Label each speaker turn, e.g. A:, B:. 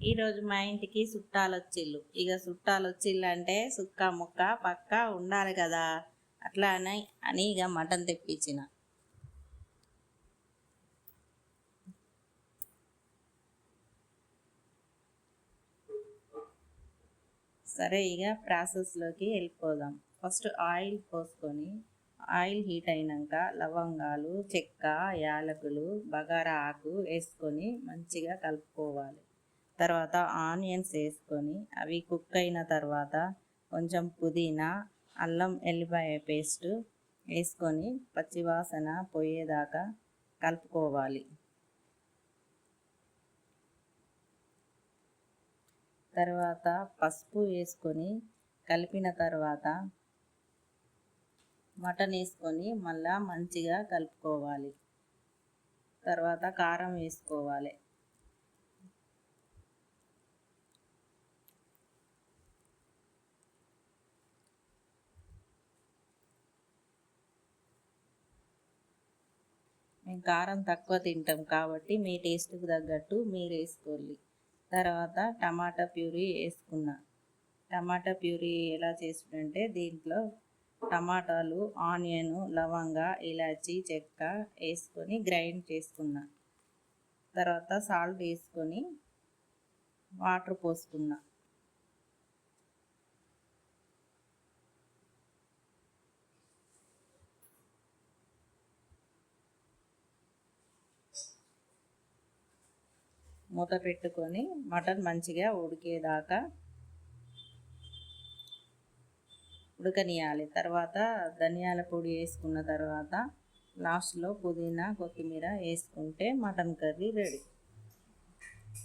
A: ఈరోజు మా ఇంటికి చుట్టాలు వచ్చిళ్ళు. ఇక చుట్టాలు వచ్చిళ్ళు అంటే సుక్క ముక్క పక్కా ఉండాలి కదా, అట్లా అని ఇక మటన్ తెప్పించిన. సరే, ఇక ప్రాసెస్లోకి వెళ్ళిపోదాం. ఫస్ట్ ఆయిల్ పోసుకొని, ఆయిల్ హీట్ అయినాక లవంగాలు, చెక్క, యాలకులు, బగారా ఆకు వేసుకొని మంచిగా కలుపుకోవాలి. తర్వాత ఆనియన్స్ వేసుకొని అవి కుక్ అయిన తర్వాత కొంచెం పుదీనా, అల్లం ఎల్లిపాయ పేస్ట్ వేసుకొని పచ్చివాసన పోయేదాకా కలుపుకోవాలి. తర్వాత పసుపు వేసుకొని కలిపిన తర్వాత మటన్ వేసుకొని మళ్ళా మంచిగా కలుపుకోవాలి. తర్వాత కారం వేసుకోవాలి. మేము కారం తక్కువ తింటాం కాబట్టి మీ టేస్ట్కి తగ్గట్టు మీరు వేసుకోవాలి. తర్వాత టమాటా ప్యూరీ వేసుకున్నా. టమాటా ప్యూరీ ఎలా చేసుకుంటే దీంట్లో టమాటాలు, ఆనియన్, లవంగ, ఇలాచి, చెక్క వేసుకొని గ్రైండ్ చేసుకున్నా. తర్వాత సాల్ట్ వేసుకొని వాటర్ పోసుకున్నా. మూత పెట్టుకొని మటన్ మంచిగా ఉడికేదాకా ఉడకనియాలి. తర్వాత ధనియాల పొడి వేసుకున్న తర్వాత లాస్ట్లో పుదీనా, కొత్తిమీర వేసుకుంటే మటన్ కర్రీ రెడీ.